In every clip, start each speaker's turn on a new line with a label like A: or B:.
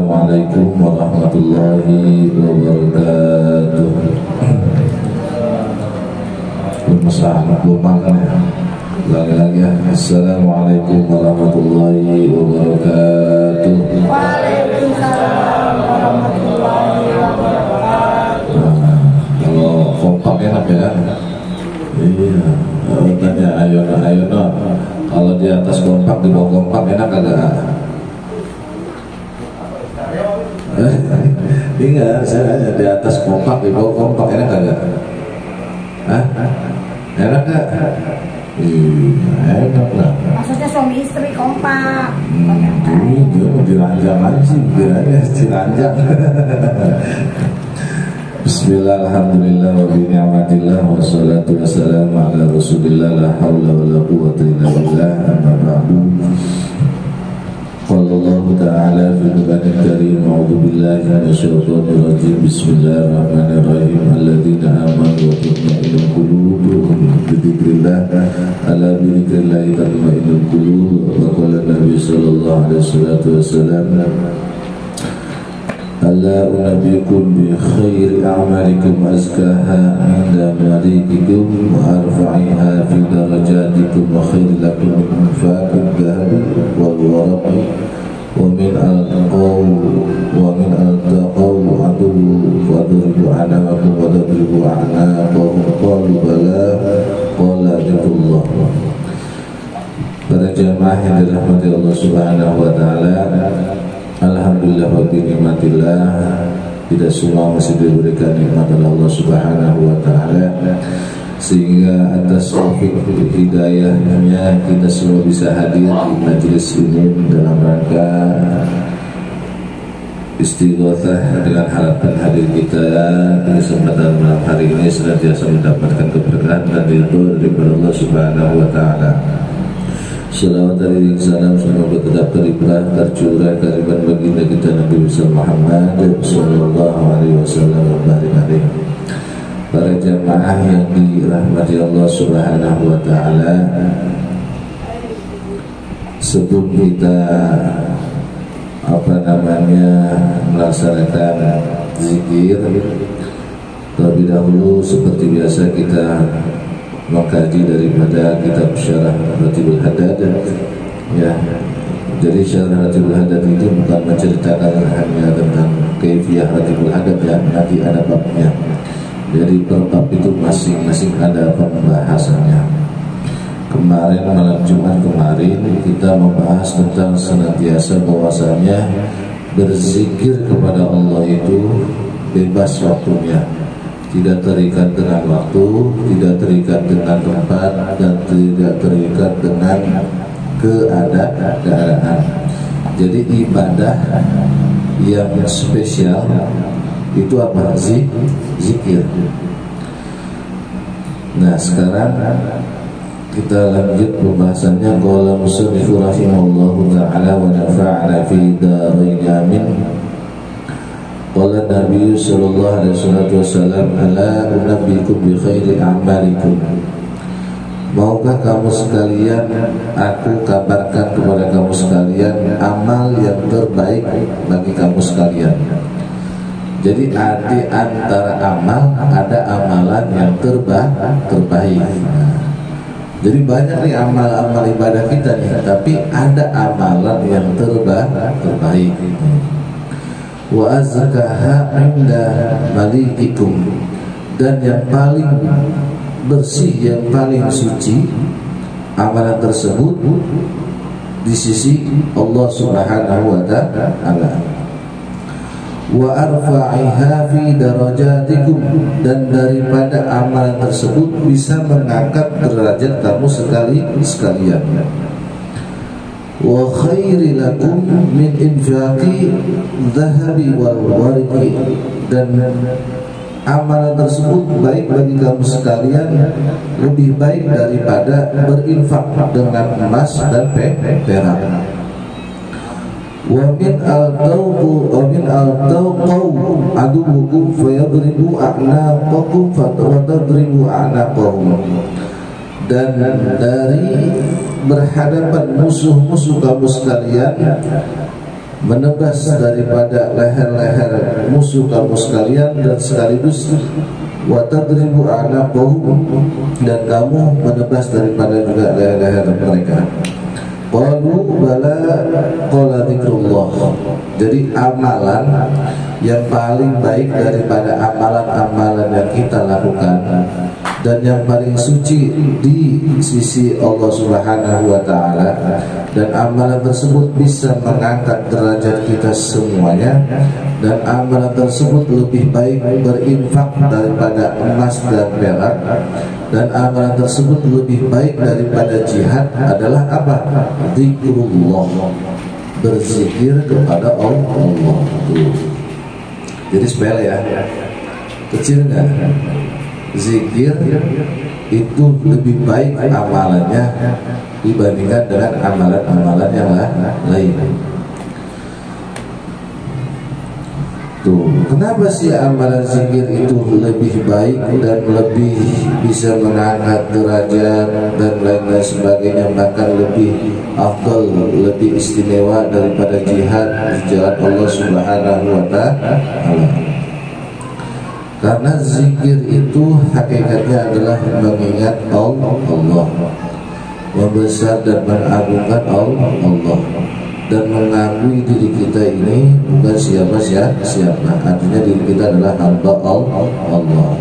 A: Assalamualaikum warahmatullahi wabarakatuh. Belum makan ya? Lagi-lagi ya. Assalamualaikum warahmatullahi wabarakatuh.
B: Waalaikumsalam warahmatullahi wabarakatuh.
A: Kalau kompak enak ya? Iya. Tanya ayo. Kalau di atas kompak, di bawah kompak enak agak? Enggak, saya di atas kompak, di bawah kompak enak agak? Hah? Enak gak? Enak lah.
B: Maksudnya suami istri kompak.
A: Dia mau diranjang aja sih, biarnya diranjang. Bismillah, alhamdulillah, wa bi'ni'matillah, wa salatu wa salamu ala rasulillah, la hawla wa la quwwata illa billah, amma ba'du. Qala Allah ta'ala fil Qur'anil Karim, a'udzu billahi minasyaitonir rajim. Bismillahirrahmanirrahim. Alladzina amanu wa tatma'innu qulubuhum bi dzikrillah, ala bi dzikrillah tatma'innul qulub. Wa qala Nabi sallallahu alaihi wasallam, Ala unabbiukum bi khairi a'malikum azkaha 'inda malikikum wa arfa'iha fi darajatikum wa khairi lakum min infaqid dhahabi wal waraqi wa min al-qaw adu fadribu a'naqakum wa tadribu a'naqahum qalu bala qala dzikrillah. Para jamaah yang dirahmati Allah Subhanahu wa taala, alhamdulillah wa bi'ni'matillah, tidak semua masih diberikan nikmat oleh Allah Subhanahu wa taala, sehingga atas taufik hidayahnya kita semua bisa hadir di majelis ini dalam rangka istighatsah dengan harapan hadir kita di kesempatan malam hari ini senantiasa mendapatkan keberkahan dan ridho daripada Allah Subhanahu wa taala. Salawat dari salam semoga tetap terlimpah tercurah kehadiran baginda kita Nabi Muhammad sallallahu alaihi wasallam wa barik alaihi. Para jamaah yang dirahmati Allah Subhanahu wa taala, sebelum kita melaksanakan zikir, terlebih dahulu seperti biasa kita mengkaji daripada kitab Syarah Ratibul Haddad ya. Jadi Syarah Ratibul Haddad itu bukan menceritakan hanya tentang kaifiyah Ratibul Haddad ya, nanti ada babnya. Jadi per bab itu masing-masing ada pembahasannya. Kemarin malam Jumat kemarin kita membahas tentang senantiasa bahwasanya berzikir kepada Allah itu bebas waktunya, tidak terikat dengan waktu, tidak terikat dengan tempat, dan tidak terikat dengan keadaan. Jadi ibadah yang spesial itu apa? Zikir. Nah sekarang kita lanjut pembahasannya. Qala musannifu rahimahullahu ta'ala wa nafa'ana fi darain amin. Qala Nabi sallallahu alaihi wasallam, ala unabbiukum bi khairi a'malikum. Maukah kamu sekalian aku kabarkan kepada kamu sekalian amal yang terbaik bagi kamu sekalian. Jadi di antara amal ada amalan yang terbaik. Jadi banyak nih amal-amal ibadah kita nih, tapi ada amalan yang terbaik. Wa azkaha 'inda malikikum, dan yang paling bersih, yang paling suci amalan tersebut di sisi Allah Subhanahu wa taala. Wa arfa'iha fi darajatikum, dan daripada amalan tersebut bisa mengangkat derajat kamu sekalian. Wa khairi lakum min infaqi dhahabi wal warqi, dan amalan tersebut baik bagi kamu sekalian, lebih baik daripada berinfak dengan emas dan perak. Wa min al-tawqu adubukum fayadribu a'naqakum fatadribu a'naqahum, dan dari berhadapan musuh-musuh kamu sekalian menebas daripada leher-leher musuh kamu sekalian, dan sekaligus wa tadribu a'naqahum, dan kamu menebas daripada juga leher-leher mereka. Qalu bala qala dzikrullah. Jadi amalan yang paling baik daripada amalan-amalan yang kita lakukan dan yang paling suci di sisi Allah Subhanahu wa taala, dan amalan tersebut bisa mengangkat derajat kita semuanya, dan amalan tersebut lebih baik berinfak daripada emas dan perak, dan amalan tersebut lebih baik daripada jihad adalah apa? Zikrullah, berzikir kepada Allah. Jadi sepele ya, kecil nggak? Zikir itu lebih baik amalannya dibandingkan dengan amalan-amalan yang lain. Tuh, kenapa sih amalan zikir itu lebih baik dan lebih bisa mengangkat derajat dan lain-lain sebagainya, bahkan lebih afdal, lebih istimewa daripada jihad di jalan Allah Subhanahu wa taala? Karena zikir itu hakikatnya adalah mengingat Allah, membesar dan mengagungkan Allah, dan mengakui diri kita ini bukan siapa-siapa. Artinya diri kita adalah hamba Allah.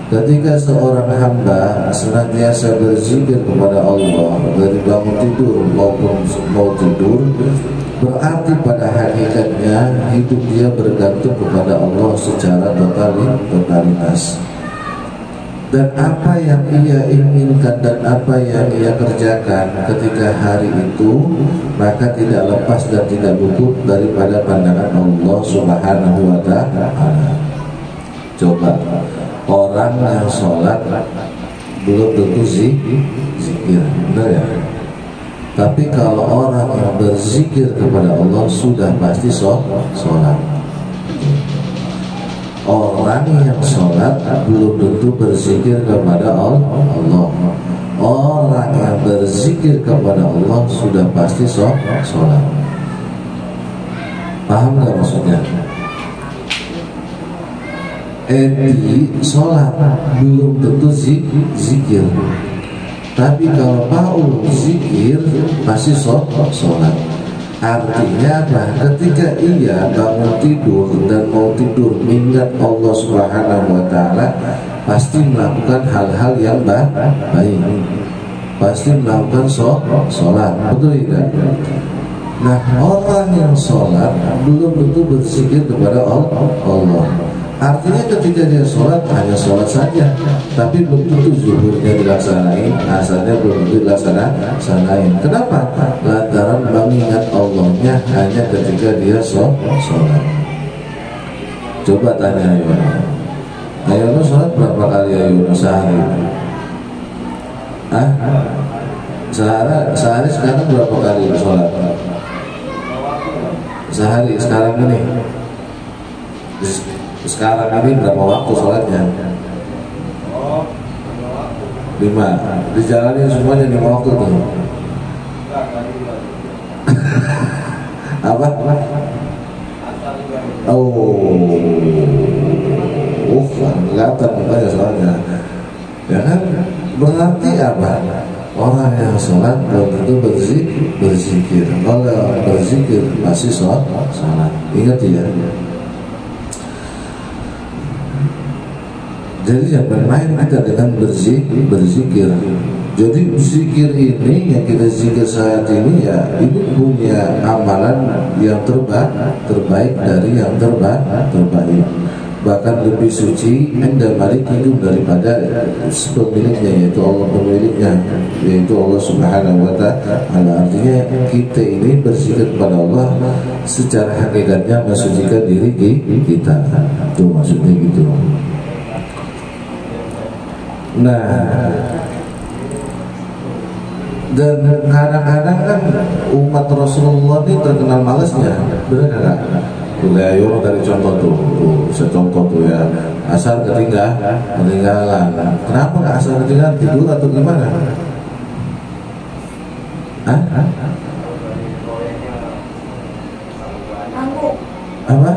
A: Ketika seorang hamba senantiasa berzikir kepada Allah dari bangun tidur maupun mau tidur, berarti pada hakikatnya hidup dia bergantung kepada Allah secara totalitas. Dan apa yang ia inginkan dan apa yang ia kerjakan ketika hari itu, maka tidak lepas dan tidak luput daripada pandangan Allah Subhanahu wa taala. Coba orang yang sholat belum tentu zikir, benar ya? Tapi kalau orang yang berzikir kepada Allah sudah pasti sholat. Orang yang sholat belum tentu berzikir kepada Allah. Orang yang berzikir kepada Allah sudah pasti sholat. Paham gak maksudnya? Sholat belum tentu zikir. Tapi kalau mau zikir pasti sholat. Artinya apa? Ketika ia bangun tidur dan mau tidur mengingat Allah Subhanahu wa taala, pasti melakukan hal-hal yang baik. Pasti melakukan sholat. Betul tidak? Nah, orang yang sholat belum tentu berzikir kepada Allah. Artinya ketika dia sholat hanya sholat saja, tapi belum tentu zuhurnya dilaksanain, asarnya belum tentu dilaksanain. Kenapa? Lantaran mengingat Allahnya hanya ketika dia sholat. Coba tanya Ayono sholat berapa kali Ayono sehari? Sehari sekarang berapa kali sholat? Sehari sekarang ini. Sekarang ini berapa waktu sholatnya? 5. Dijalanin semuanya 5 waktu tuh. Apa? Kelihatan mukanya soalnya. Ya kan? Berarti apa? Orang yang sholat belum tentu berzikir. Kalau berzikir pasti sholat. Ingat ya. Jadi jangan main kita dengan berzikir. Jadi zikir ini yang kita zikir saat ini ya, ini punya amalan yang terbaik dari yang terbaik. Bahkan lebih suci inda malik hidup daripada pemiliknya, yaitu Allah pemiliknya, yaitu Allah Subhanahu wa ta'ala. Artinya kita ini berzikir kepada Allah secara hakikatnya mensucikan diri kita. Itu maksudnya gitu. Nah, dan kadang-kadang kan umat Rasulullah ini terkenal malasnya, benar nggak? Ayo dari contoh tuh, secontoh tuh ya, asal ketinggalan. Kenapa nggak asal ketinggalan, tidur atau gimana? apa?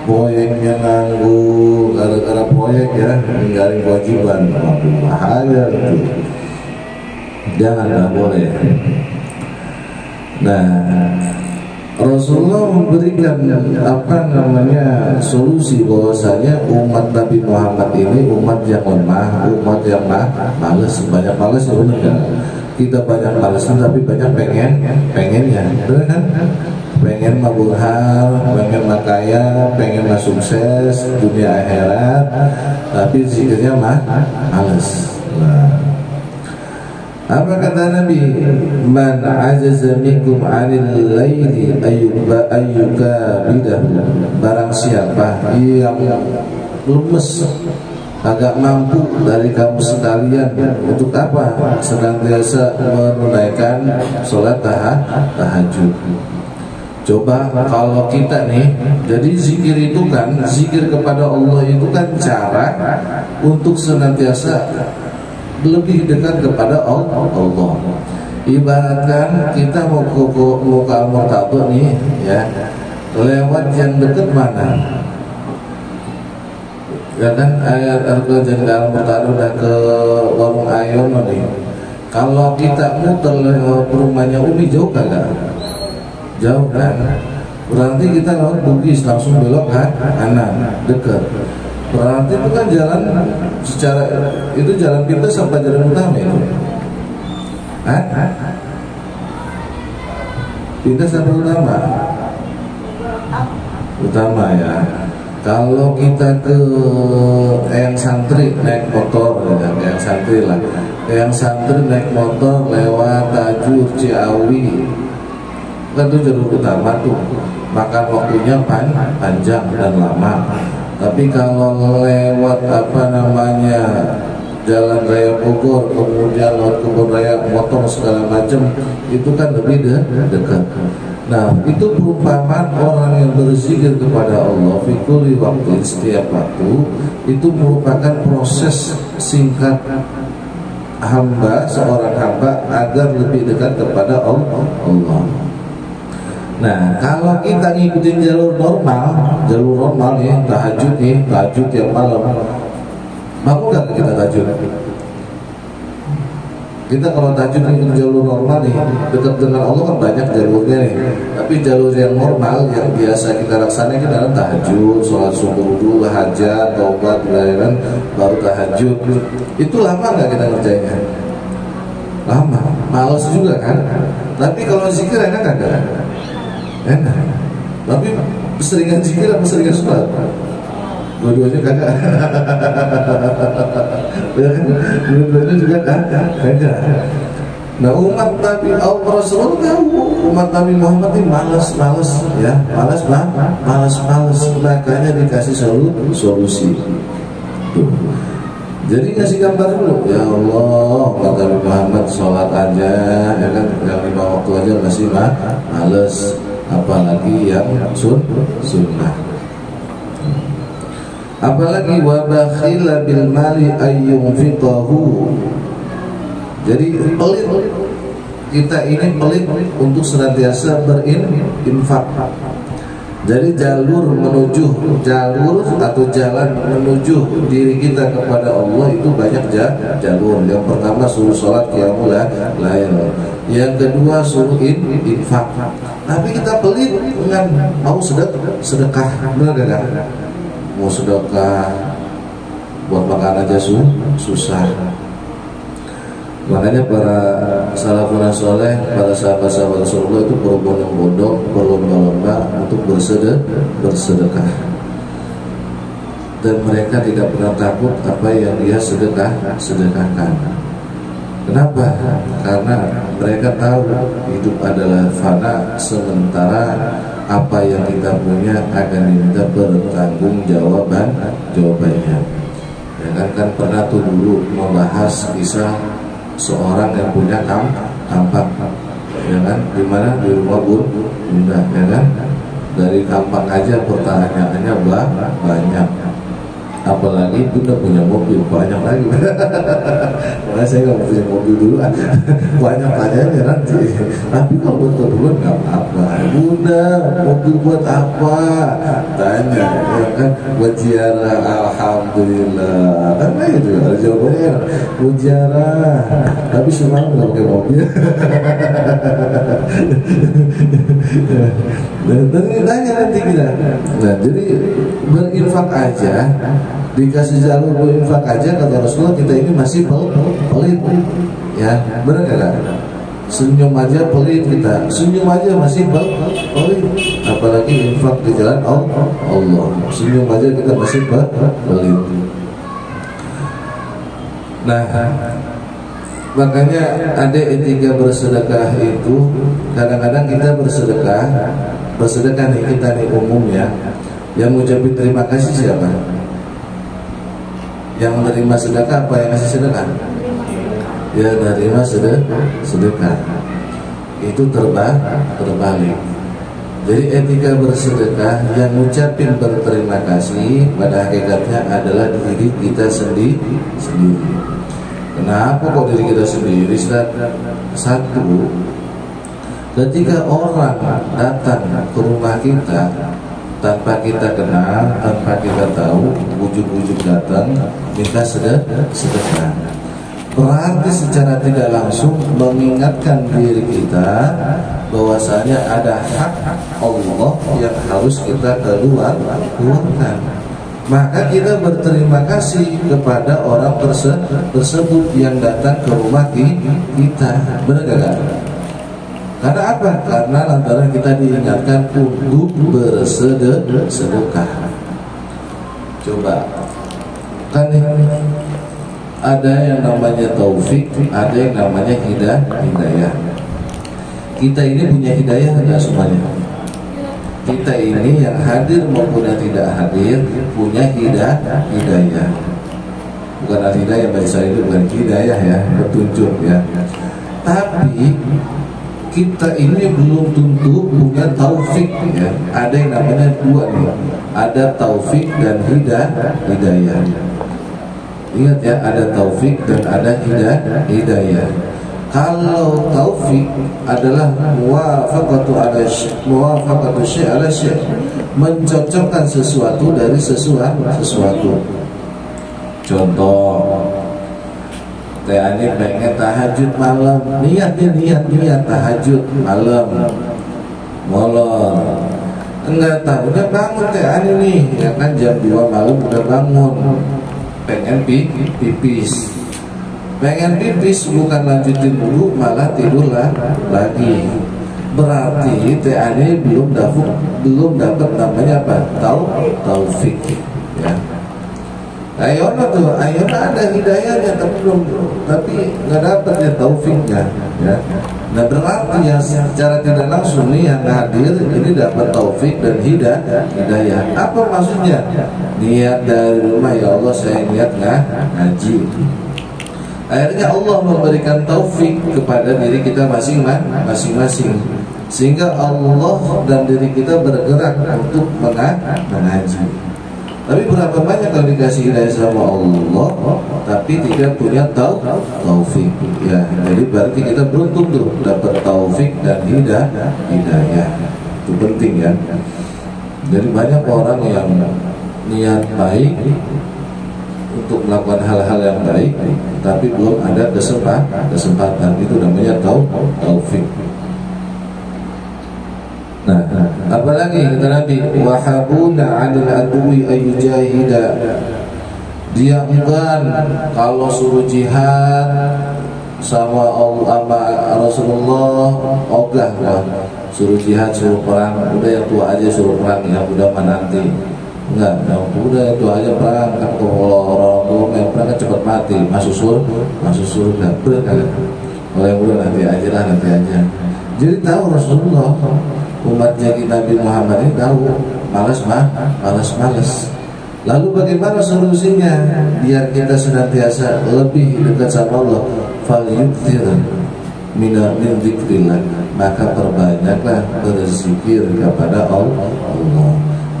A: Proyeknya nganggu gara-gara proyek ya, ninggalin kewajiban. Waduh, bahaya itu. Jangan, nggak boleh. Nah, Rasulullah memberikan solusi bahwasanya umat Nabi Muhammad ini umat yang lemah, umat yang malas, banyak malas ya benar. Kita banyak malasnya tapi banyak pengennya, benar kan? Pengen mabur hal, pengen kaya, pengen sukses dunia akhirat, tapi zikirnya malas. Nah, apa kata Nabi? Man ajaza minkum 'anil laili ayyuka bidahu. Barang siapa yang lemes, agak mampu dari kamu sekalian untuk apa? Senantiasa menunaikan sholat tahajud. Coba kalau kita nih, jadi zikir itu kan, zikir kepada Allah itu kan cara untuk senantiasa lebih dekat kepada Allah. Ibaratkan kita mau ke Al-Murtado nih ya, lewat yang dekat mana? Ya kan, jadi Al-Murtado udah ke Warung Ayono nih. Kalau kita muter lewat rumahnya Umi, jauh kagak? Jauh kan? Berarti kita lewat Bugis langsung belok kan? Kanan, dekat. Berarti itu kan jalan secara itu jalan pintas sampai jalan utama itu. Pintas sampai utama. Utama ya. Kalau kita ke Eyang Santri naik motor, ya, Eyang Santri lah. Eyang Santri naik motor lewat Tajur Ciawi. Kan itu jalur utama tuh. Maka waktunya panjang dan lama. Tapi kalau lewat Jalan Raya Bogor, kemudian lewat kebun raya motor segala macam, itu kan lebih dekat. Nah, itu perumpamaan orang yang berzikir kepada Allah fi kulli waktu, setiap waktu, itu merupakan proses singkat seorang hamba agar lebih dekat kepada Allah. Nah, kalau kita ngikutin jalur normal nih, tahajud tiap malam, mampu gak kita tahajud? Kita kalau tahajud ngikutin jalur normal nih, dekat dengan Allah kan banyak jalurnya nih. Tapi jalur yang normal, yang biasa kita laksanakan, kita kan tahajud, sholat subuh dulu, hajat, taubat, belayan, baru tahajud. Itu lama gak kita ngerjainnya? Lama, males juga kan? Tapi kalau zikir enak gak? Enak. Tapi seringan zikir apa seringan sholat? Dua-duanya kagak. Dua-duanya juga kagak. Nah, umat Nabi Rasul tahu umat Nabi Muhammad ini malas ya, malas. Makanya dikasih solusi. Tuh. Jadi ngasih gambar dulu, ya Allah, kata Nabi Muhammad sholat aja, ya kan, yang 5 waktu aja masih males. Apalagi yang sunnah. Apalagi wa bakhila bil mali ayyunfiqahu. Jadi pelit, kita ini pelit untuk senantiasa berinfak. Jadi jalur atau jalan menuju diri kita kepada Allah itu banyak jalur. Yang pertama suruh sholat qiyamul lail. Yang kedua suruh infak. Tapi kita pelit dengan mau sedekah, benar gak? Mau sedekah buat makan aja susah. Makanya para salafun saleh, para sahabat-sahabat Rasulullah itu berbondong-bondong, berlomba-lomba untuk bersedekah. Dan mereka tidak pernah takut apa yang dia sedekahkan. Kenapa? Karena mereka tahu hidup adalah fana, sementara apa yang kita punya akan diminta jawabannya. Ya kan pernah tuh dulu membahas kisah seorang yang punya kampak, ya kan, di mana di rumah bunda, ya kan, dari kampak aja pertanyaannya banyak. Apalagi Bunda punya mobil banyak lagi. Makanya saya nggak punya mobil dulu, banyak tanyanya nanti. Tapi kalau buat keperluan nggak apa-apa. Bunda, mobil buat apa? Tanya, ya kan? Buat ziarah. Alhamdulillah. Karena itu ada jawabannya. Buat ziarah. Tapi semalam nggak pakai mobil. Dan tanya nanti kita. Nah, jadi berinfak aja, dikasih jalur berinfak aja, kata Rasulullah, kita ini masih pelit, ya, benar nggak? Senyum aja pelit kita, senyum aja masih pelit, apalagi infak di jalan Allah. Senyum aja kita masih pelit. Nah, makanya ada etika bersedekah itu. Kadang-kadang kita bersedekah nih, kita nih umumnya, yang mengucapkan terima kasih siapa? Yang menerima sedekah apa yang ngasih sedekah? Ya, menerima sedekah. Itu terbalik. Jadi etika bersedekah yang mengucapkan berterima kasih pada hakikatnya adalah diri kita sendiri. Kenapa kok diri kita sendiri? Satu, ketika orang datang ke rumah kita tanpa kita kenal, tanpa kita tahu, ujuk-ujuk datang minta sedekah, berarti secara tidak langsung mengingatkan diri kita bahwasanya ada hak Allah yang harus kita keluarkan. Maka kita berterima kasih kepada orang tersebut yang datang ke rumah kita. Benar gak? Karena apa? Karena lantaran kita diingatkan untuk bersedekah. Coba, kan ada yang namanya taufik, ada yang namanya hidayah. Kita ini punya hidayah enggak semuanya? Kita ini yang hadir maupun yang tidak hadir punya hidayah. Bukan hidayah bahasa itu, bukan hidayah ya, petunjuk ya. Tapi kita ini belum tentu punya taufik ya. Ada yang namanya dua nih, ada taufik dan hidayah. Ingat ya, ada taufik dan ada hidayah. Kalau taufik adalah muwafaqatu syai' ala syai', mencocokkan sesuatu dari sesuatu. Contoh, Teh Ani pengen tahajud malam, niat tahajud malam, molor. Enggak tahunya bangun Teh Ani nih, ya kan jam 2 malam udah bangun, pengen pipis. Pengen pipis bukan lanjutin dulu, malah tidur lagi. Berarti Teh Ani belum dapat namanya apa? Taufik ya. Ayona ada hidayahnya tapi nggak dapat ya taufiknya ya. Nah berarti yang secara tidak langsung nih yang hadir ini dapat taufik dan hidayah. Apa maksudnya? Niat dari rumah, ya Allah saya niat ngaji. Akhirnya Allah memberikan taufik kepada diri kita masing-masing, sehingga Allah dan diri kita bergerak untuk mengaji. Tapi berapa banyak kalau dikasih hidayah sama Allah tapi tidak punya taufik ya. Jadi berarti kita beruntung tuh dapat taufik dan hidayah. Itu penting ya. Jadi banyak orang yang niat baik untuk melakukan hal-hal yang baik tapi belum ada kesempatan. Itu namanya taufik. Nah, apalagi kata Nabi, wahabuna 'anil adwi ayyujahida. Dia enggan kalau suruh jihad sama Rasulullah, ogah lah. Suruh jihad, suruh perang, udah yang tua aja suruh perang, yang muda mah nanti. Enggak, yang muda itu aja perang, kan kalau orang tua yang perang kan cepat mati, masuk surga. Benar. Kalau yang muda nanti aja. Jadi tahu Rasulullah, umatnya Nabi Muhammad ini tahu malas. Lalu bagaimana solusinya biar kita senantiasa lebih dekat sama Allah? Falyukthir min dzikrillah, maka perbanyaklah berzikir kepada Allah.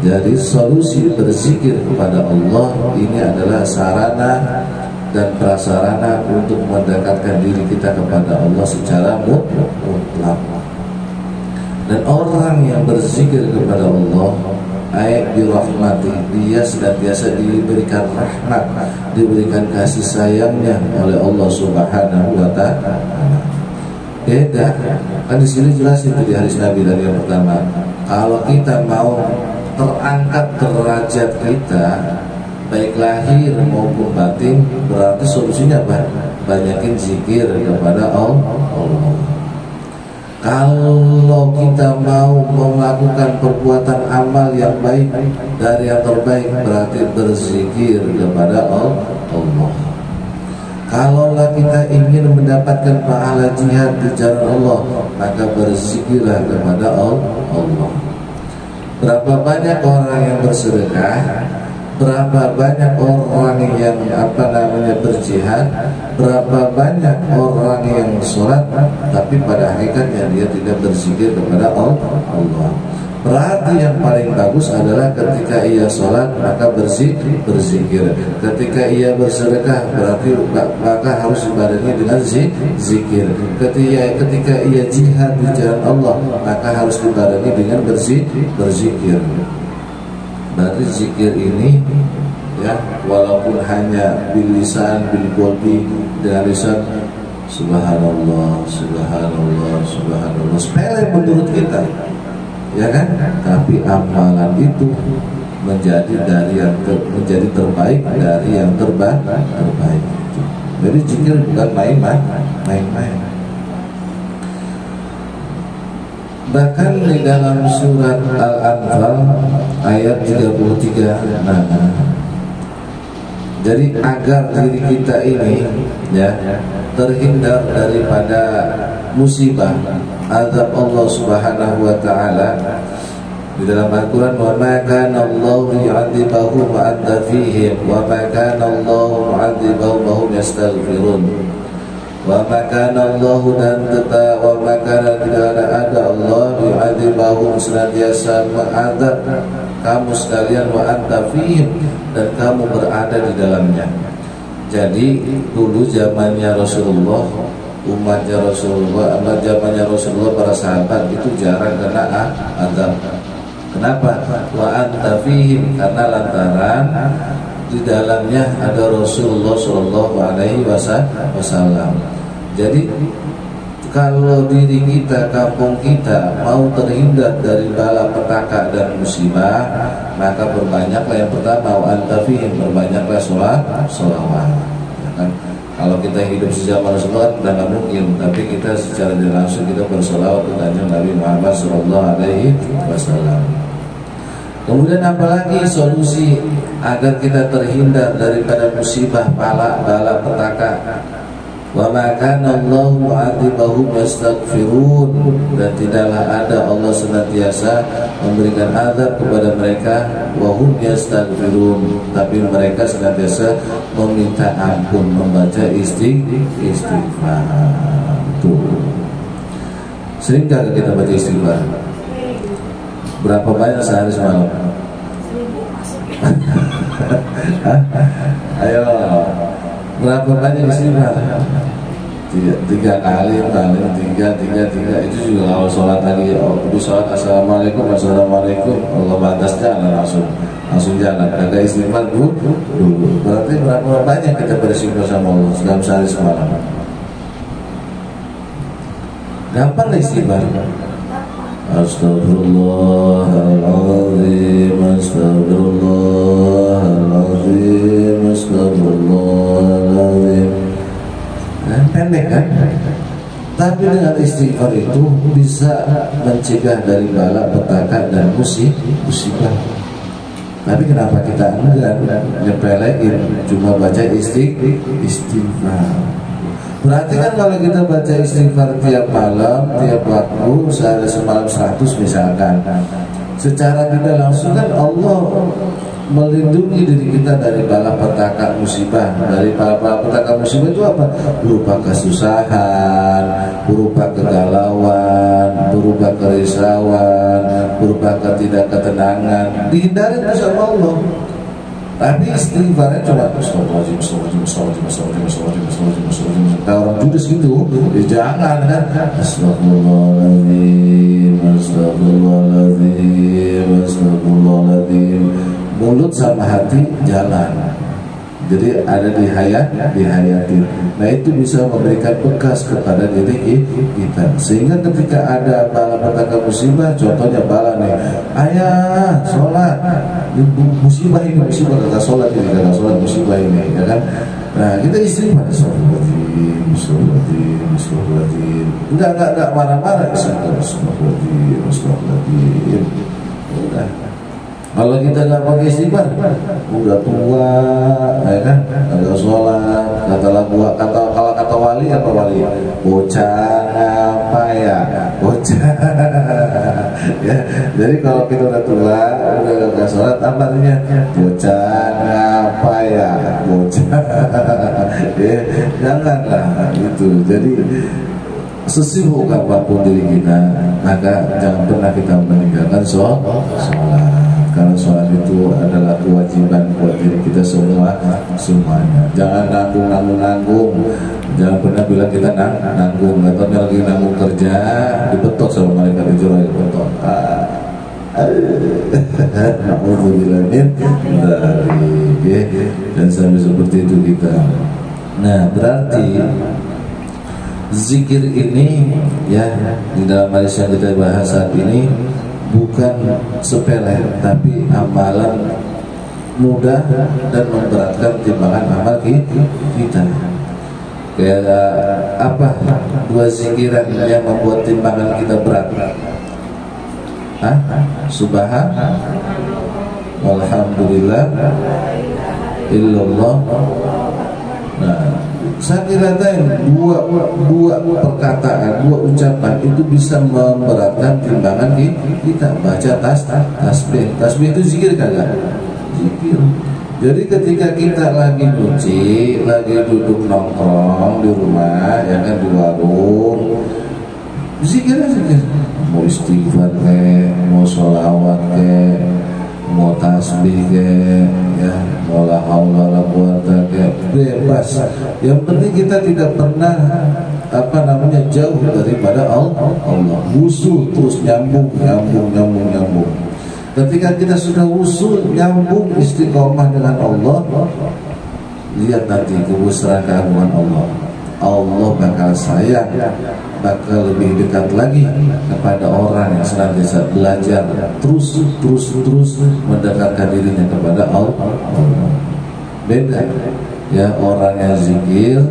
A: Jadi solusi berzikir kepada Allah ini adalah sarana dan prasarana untuk mendekatkan diri kita kepada Allah secara mutlak. Dan orang yang berzikir kepada Allah birahmati, dia senantiasa diberikan rahmat, diberikan kasih sayangnya oleh Allah Subhanahu wa Ta'ala. Beda kan di sini jelas itu di hadis Nabi dari yang pertama, kalau kita mau terangkat derajat kita baik lahir maupun batin, berarti solusinya banyakin zikir kepada Allah. Kalau kita mau melakukan perbuatan amal yang baik dari yang terbaik, berarti berzikir kepada Allah. Kalaulah kita ingin mendapatkan pahala jihad di jalan Allah, maka berzikirlah kepada Allah. Berapa banyak orang yang bersedekah, berapa banyak orang yang berjihad, berapa banyak orang yang sholat, tapi pada hakikatnya dia tidak berzikir kepada Allah. Berarti yang paling bagus adalah ketika ia sholat maka berzikir. Ketika ia bersedekah berarti maka harus dibarengi dengan zikir. Ketika ia jihad di jalan Allah maka harus dibarengi dengan berzikir. Berarti zikir ini ya, walaupun hanya bil lisan, bil qalbi, dengan lisan subhanallah, subhanallah, subhanallah, sepele menurut kita, ya kan? Tapi amalan itu menjadi terbaik dari yang terbaik. Jadi zikir bukan main-main. Bahkan di dalam surat Al-Anfal ayat 33, jadi agar diri kita ini ya terhindar daripada musibah azab Allah Subhanahu wa Ta'ala, di dalam Al-Quran, wa ma kana Allahu yu'adzibahum wa anta fihim wa ma kana Allahu mu'adzibahum wa hum yastaghfirun. Wa makana Allahu dan tetap wa makana tidak ada Allah yu'adzibahum senantiasa mengadab kamu sekalian wa anta fihim dan kamu berada di dalamnya. Jadi dulu zamannya Rasulullah, umatnya Rasulullah, zamannya Rasulullah para sahabat itu jarang kena azab. Kenapa? Wa anta fihim, karena lantaran di dalamnya ada Rasulullah Shallallahu Alaihi Wasallam. Jadi kalau diri kita, kampung kita mau terhindar dari bala petaka dan musibah, maka berbanyaklah yang pertama wa anta fihim, berbanyaklah sholawat. Ya kan? Kalau kita hidup sejaman Rasulullah sudah nggak mungkin, tapi kita secara langsung kita bersolawat kepada Nabi Muhammad Shallallahu Alaihi Wasallam. Kemudian apalagi solusi agar kita terhindar daripada musibah bala petaka? Wa ma kana Allahu mu'adzibahum yastaghfirun, dan tidaklah ada Allah senantiasa memberikan azab kepada mereka wa hum yastaghfirun, tapi mereka senantiasa meminta ampun, membaca istighfar. Tuh. Seringkah kita baca istighfar? Berapa banyak sehari semalam? 1000. Ayo, berapa banyak istighfar? 3 kali, paling 3 itu juga kalau sholat lagi. Di sholat assalamualaikum, Allah batasnya langsung jalan. Ada istighfar dulu. Berarti berapa banyak kita beristighfar sama Allah dalam sehari semalam? Gampang istighfar. Astagfirullahaladzim, astagfirullahaladzim, astagfirullahaladzim. Pendek kan? Tapi dengan istighfar itu bisa mencegah dari bala petaka dan musibah. Tapi kenapa kita enggak nyepelein, cuma baca istighfar? Berarti kan kalau kita baca istighfar tiap malam, tiap waktu, sehari semalam 100 misalkan, secara tidak langsung kan Allah melindungi diri kita dari bala petaka musibah. Dari bala petaka musibah itu apa? Berupa kesusahan, berupa kegalauan, kegelisahan, berupa kerisauan, berupa ketidakketenangan, dihindari itu sama Allah. Tapi istighfarnya cuma astagfirullahaladzim, kayak orang judes gitu. Jangan kan, astagfirullahaladzim. Mulut sama hati jalan. Jadi ada dihayatin. Nah itu bisa memberikan bekas kepada diri kita. Sehingga ketika ada bala petaka musibah, contohnya bala nih, ayah sholat, musibah ini musibah, kagak sholat ini, kagak sholat musibah ini, ya kan? Nah kita istighfar, astagfirullahaladzim, enggak marah-marah, astagfirullahaladzim. Udah. Kalau kita nggak pakai istighfar, udah tua, ya kan, nggak sholat, kalau kata wali apa wali, bocah apa ya, bocah, ya. Jadi kalau kita udah tua, udah nggak sholat, apa artinya? Bocah apa ya, bocah, ya, janganlah gitu. Jadi sesibuk apapun diri kita, maka jangan pernah kita meninggalkan sholat. Karena sholat itu adalah kewajiban buat diri kita semuanya. Jangan nanggung. Jangan pernah bilang kita nanggung. Katanya lagi nanggung kerja, dibetok sama malaikat Jibril, dibetok. Alhamdulillahirobbilalamin. Dan sampai seperti itu kita. Nah berarti zikir ini ya di dalam hadis yang kita bahas saat ini bukan sepele, tapi amalan mudah dan memberatkan timbangan amal kita. Kayak apa dua zikiran yang membuat timbangan kita berat? Subhan, walhamdulillah, illallah. Nah, saya kira dua perkataan, dua ucapan itu bisa memberatkan timbangan kita. Baca tasbih. Tasbih itu zikir kagak? Zikir. Jadi ketika kita lagi nyuci, lagi duduk nongkrong di rumah, ya kan, di warung, zikir. Mau istighfar ke, mau sholawat ke, mau tasbih ke, ya, mau la haula wala quwata ke, bebas. Yang penting kita tidak pernah jauh daripada Allah. Wusul terus nyambung. Ketika kita sudah wusul, nyambung, istiqomah dengan Allah, lihat nanti kebesaran keagungan Allah. Allah bakal sayang, bakal lebih dekat lagi kepada orang yang senantiasa belajar, terus mendekatkan dirinya kepada Allah. Beda ya, orang yang zikir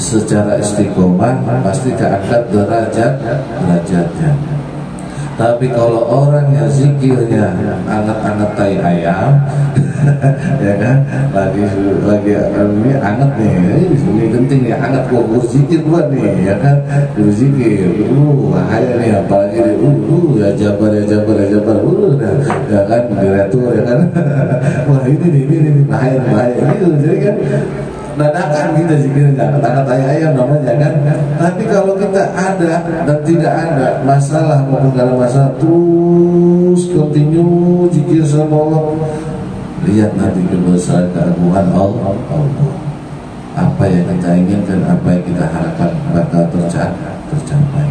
A: secara istiqomah pasti keangkat derajatnya. Tapi kalau orang yang zikirnya anget-anget tai ayam, ya kan, lagi ini anget nih, ini penting nih, anget gua zikir buat nih, ya kan, berzikir, bahaya nih, apalagi ya jabar, ya kan, diretur, ya kan, wah ini bahaya gitu, jadi kan. Dadakan kita zikirnya, kata-kata ayam namanya kan. Tapi kalau kita ada dan tidak ada masalah maupun dalam masalah, terus continue zikir sama Allah, lihat nanti kebesaran keagungan Allah. Apa yang kita inginkan, apa yang kita harapkan bakal tercapai.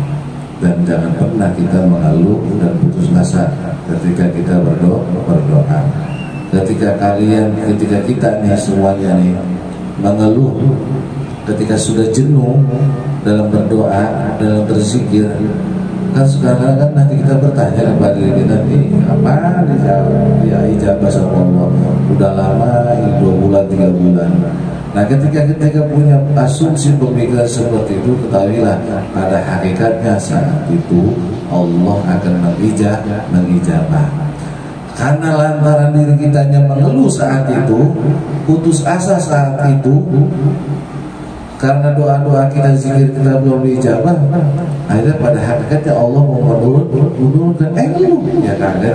A: Dan jangan pernah kita mengeluh dan putus asa ketika kita berdoa. Ketika kita nih semuanya nih mengeluh, ketika sudah jenuh dalam berdoa, dalam berzikir, kan sekarang kan nanti kita bertanya kepada diri kita, apa dia ijabah sama Allah udah lama, 2 bulan 3 bulan. Nah ketika punya asumsi pemikiran seperti itu, ketahuilah pada hakikatnya saat itu Allah akan mengijabah. Karena lantaran diri kitanya mengeluh saat itu, putus asa saat itu, karena doa-doa kita, zikir kita belum diijabah, akhirnya pada hakikatnya Allah mau menurunkan ya kagak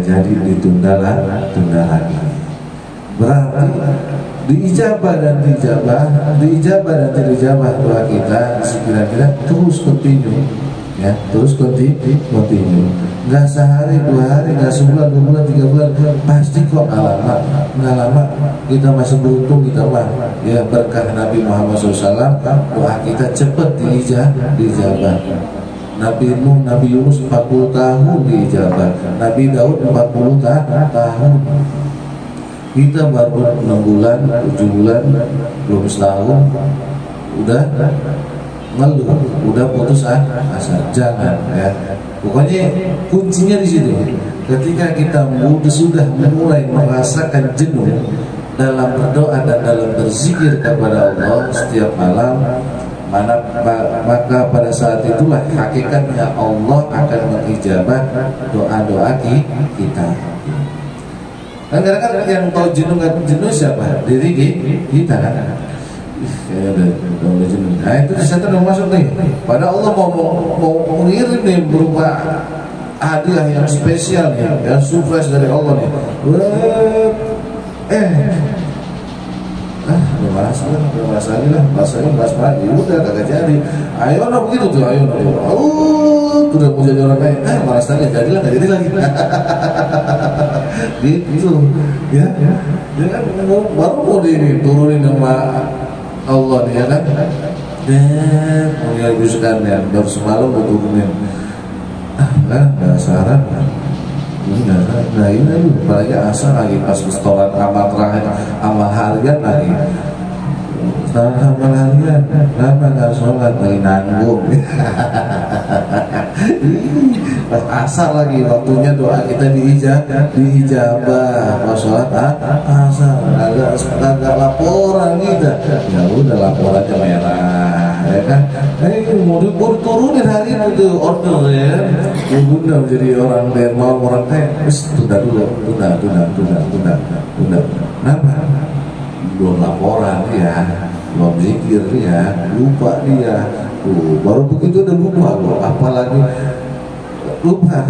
A: jadi, ditunda lagi. Berarti diijabah dan tidak dijabah doa kita, sekiranya terus continue. ya, terus continue. Nggak sehari, 2 hari, nggak sebulan, 2 bulan, 3 bulan, pasti kok nggak lama kita masih beruntung kita mah. Ya berkah Nabi Muhammad SAW, doa kita cepat dijabah. Nabi Nuh, Nabi Yunus 40 tahun dijabah, Nabi Daud 40 tahun. Kita baru 6 bulan, 7 bulan, belum setahun, udah ngeluh, udah putus asa. Jangan ya. Pokoknya kuncinya di situ. Ketika kita sudah mulai merasakan jenuh dalam berdoa dan dalam berzikir kepada Allah setiap malam, maka pada saat itulah hakikatnya Allah akan mengijabah doa-doa kita. Kan kadang-kadang yang tahu jenuh nggak jenuh siapa? Diri kita kan. Udah jenuh. Nah itu setan udah masuk nih. Pada Allah mau mengirim nih berupa hadiah yang spesial nih, yang surprise dari Allah nih. Bahas lagi, udah kagak jadi. Ayo no begitu tuh, ayo no. Udah mau jadi orang kaya, malas lagi, jadilah nggak jadi lagi. Gitu, ya kan baru mau turunin sama Allah nih ya kan. Mau dihabiskan ya, baru semalam mau turunin. Nggak saran. Nah ini apalagi asal lagi pas restoran amal terakhir, amal harian lagi. Amal harian, kenapa nggak sholat lagi nanggung? Pas asal lagi waktunya doa kita diijabah. Pas sholat asal agak laporan kita. Ya udah laporannya merah, ya kan? Mau turunin hari itu order ya. Bunda menjadi orang dermawan, orang kaya. Tunda dulu, tunda. Kenapa? Belum laporan ya, belum zikir ya, lupa dia. Tuh, baru begitu udah lupa loh, apalagi lupa.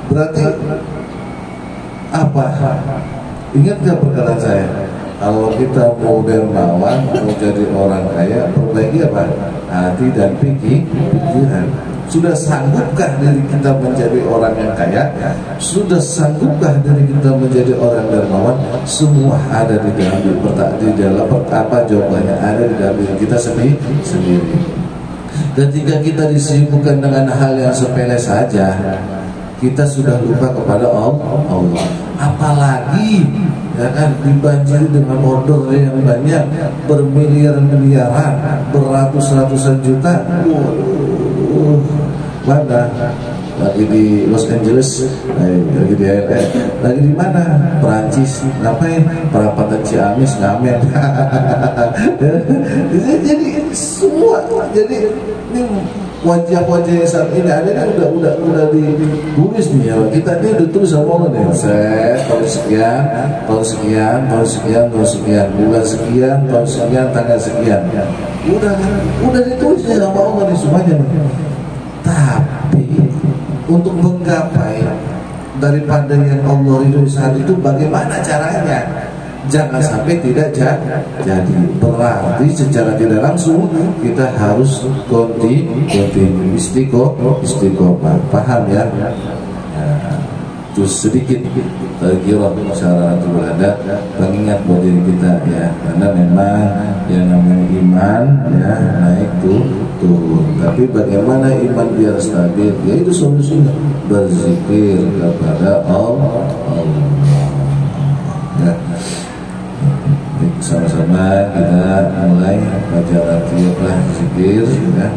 A: Berarti apa? Ingat gak perkataan saya? Kalau kita mau dermawan, mau jadi orang kaya, perbaiki apa? Hati dan pikiran. Sudah sanggupkah diri kita menjadi orang yang kaya? Sudah sanggupkah diri kita menjadi orang dermawan? Semua ada di dalam apa jawabannya ada di dalam diri kita sendiri. Ketika kita disibukkan dengan hal yang sepele saja, kita sudah lupa kepada Allah. Apalagi ya kan dibanjiri dengan order yang banyak, bermiliar-miliaran, beratus-ratusan juta. Mana? Lagi di Los Angeles, lagi di LA, lagi di mana? Perancis. Ngapain? Perapatan Ciamis ngamen. Jadi semua, jadi ini wajah-wajah yang saat ini ada kan udah ditulis nih ya. Kita ini udah tulis sama Allah nih. Tahun sekian, bulan sekian, tahun sekian, tanggal sekian. Udah ditulis sama Allah nih semuanya nih. Tapi untuk menggapai daripada yang Allah ridhoi saat itu bagaimana caranya? Jangan sampai tidak jadi. Berarti secara tidak langsung kita harus continue istiqomah. Paham ya? Terus sedikit terkira secara ada pengingat buat diri kita ya, karena memang yang namanya iman ya naik turun. Tapi bagaimana iman biar stabil? Ya itu solusinya berzikir kepada Allah. Ya. Sama-sama kita mulai baca zikir ya.